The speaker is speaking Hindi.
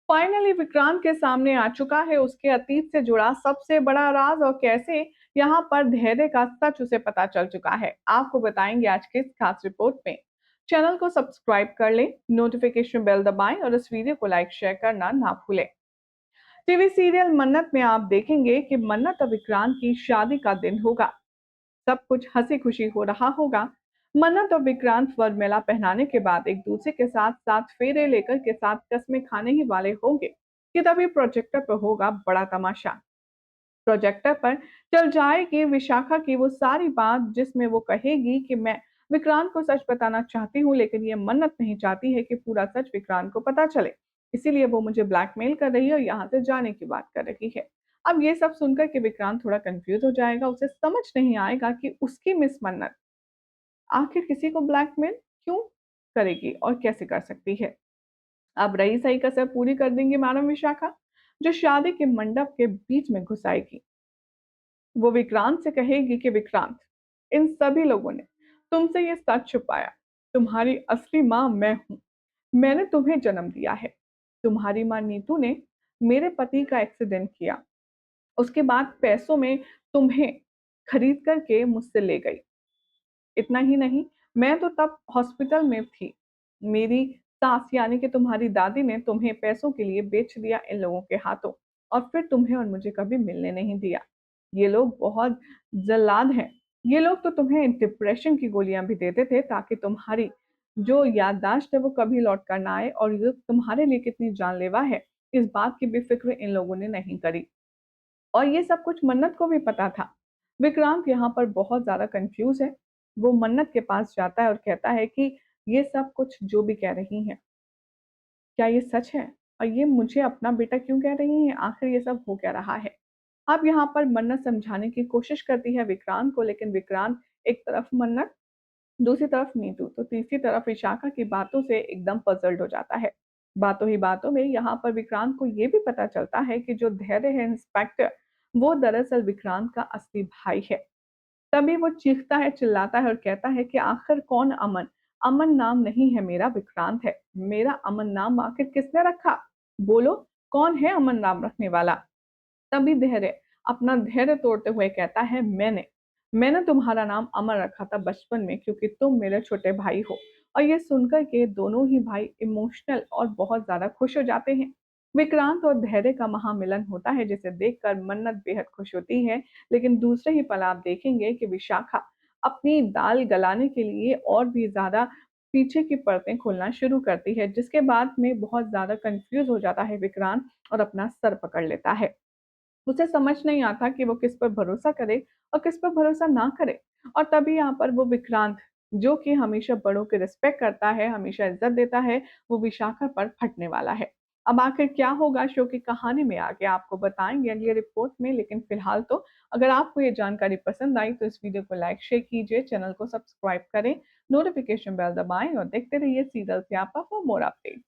फाइनली विक्रांत के सामने आ चुका है उसके अतीत से जुड़ा सबसे बड़ा राज और कैसे यहाँ पर धैर्य का सच उसे पता चल चुका है। आपको बताएंगे आज की इस खास रिपोर्ट में। चैनल को सब्सक्राइब कर लें, नोटिफिकेशन बेल दबाएं और इस वीडियो को लाइक शेयर करना ना भूलें। टीवी सीरियल मन्नत में आप देखेंगे कि मन्नत और विक्रांत की शादी का दिन होगा। सब कुछ हंसी खुशी हो रहा होगा। मन्नत और विक्रांत वरमाला पहनाने के बाद एक दूसरे के साथ साथ फेरे लेकर के साथ कस्में खाने ही वाले होंगे कि तभी प्रोजेक्टर पर होगा बड़ा तमाशा। प्रोजेक्टर पर चल जाएगी विशाखा की वो सारी बात जिसमें वो कहेगी कि मैं विक्रांत को सच बताना चाहती हूँ, लेकिन ये मन्नत नहीं चाहती है कि पूरा सच विक्रांत को पता चले। इसीलिए वो मुझे ब्लैकमेल कर रही है और यहाँ से जाने की बात कर रही है। अब ये सब सुनकर के विक्रांत थोड़ा कंफ्यूज हो जाएगा, उसे समझ नहीं आएगा कि उसकी मिस मन्नत आखिर किसी को ब्लैकमेल क्यों करेगी और कैसे कर सकती है। अब रही सही कसर पूरी कर देंगी मैडम विशाखा, जो शादी के मंडप के बीच में घुस आएगी। वो विक्रांत से कहेगी कि विक्रांत, इन सभी लोगों ने तुमसे ये सच छुपाया। तुम्हारी असली माँ मैं हूँ। मैंने तुम्हें जन्म दिया है। तुम्हारी माँ नीतू ने मेरे पति का एक्सीडेंट किया, उसके बाद पैसों में तुम्हें खरीद करके मुझसे ले गई। इतना ही नहीं, मैं तो तब हॉस्पिटल में थी। मेरी सास यानी कि तुम्हारी दादी ने तुम्हें पैसों के लिए बेच दिया इन लोगों के हाथों, और फिर तुम्हें और मुझे कभी मिलने नहीं दिया। ये लोग बहुत जल्लाद हैं। ये लोग तो तुम्हें डिप्रेशन की गोलियां भी देते थे ताकि तुम्हारी जो याददाश्त है वो कभी लौट कर ना आए, और ये तुम्हारे लिए कितनी जानलेवा है इस बात की भी फिक्र इन लोगों ने नहीं करी। और ये सब कुछ मन्नत को भी पता था। विक्रांत यहाँ पर बहुत ज़्यादा कन्फ्यूज़ है। वो मन्नत के पास जाता है और कहता है कि ये सब कुछ जो भी कह रही हैं, क्या ये सच है? और ये मुझे अपना बेटा क्यों कह रही हैं? आखिर ये सब हो क्या रहा है? अब यहाँ पर मन्नत समझाने की कोशिश करती है विक्रांत को, लेकिन विक्रांत एक तरफ मन्नत, दूसरी तरफ नीतू, तो तीसरी तरफ विशाखा की बातों से एकदम पज़ल्ड हो जाता है। बातों ही बातों में यहाँ पर विक्रांत को ये भी पता चलता है कि जो धैर्य है इंस्पेक्टर, वो दरअसल विक्रांत का असली भाई है। तभी वो चीखता है, चिल्लाता है और कहता है कि आखिर कौन अमन? अमन नाम नहीं है मेरा, विक्रांत है। मेरा अमन नाम आखिर किसने रखा? बोलो, कौन है अमन नाम रखने वाला? तभी धैर्य अपना धैर्य तोड़ते हुए कहता है, मैंने तुम्हारा नाम अमर रखा था बचपन में क्योंकि तुम मेरे छोटे भाई हो। और ये सुनकर के दोनों ही भाई इमोशनल और बहुत ज्यादा खुश हो जाते हैं। विक्रांत और धैर्य का महामिलन होता है जिसे देखकर मन्नत बेहद खुश होती है। लेकिन दूसरे ही पल आप देखेंगे कि विशाखा अपनी दाल गलाने के लिए और भी ज्यादा पीछे की परतें खोलना शुरू करती है, जिसके बाद में बहुत ज्यादा कंफ्यूज हो जाता है विक्रांत और अपना सर पकड़ लेता है। उसे समझ नहीं आता कि वो किस पर भरोसा करे और किस पर भरोसा ना करे। और तभी यहाँ पर वो विक्रांत, जो कि हमेशा बड़ों की रिस्पेक्ट करता है, हमेशा इज्जत देता है, वो विशाखा पर फटने वाला है। अब आखिर क्या होगा शो की कहानी में आगे आपको बताएंगे अगली रिपोर्ट में, लेकिन फिलहाल तो अगर आपको ये जानकारी पसंद आई तो इस वीडियो को लाइक शेयर कीजिए, चैनल को सब्सक्राइब करें, नोटिफिकेशन बेल दबाएं और देखते रहिए सीरियल स्यापा फॉर मोर अपडेट।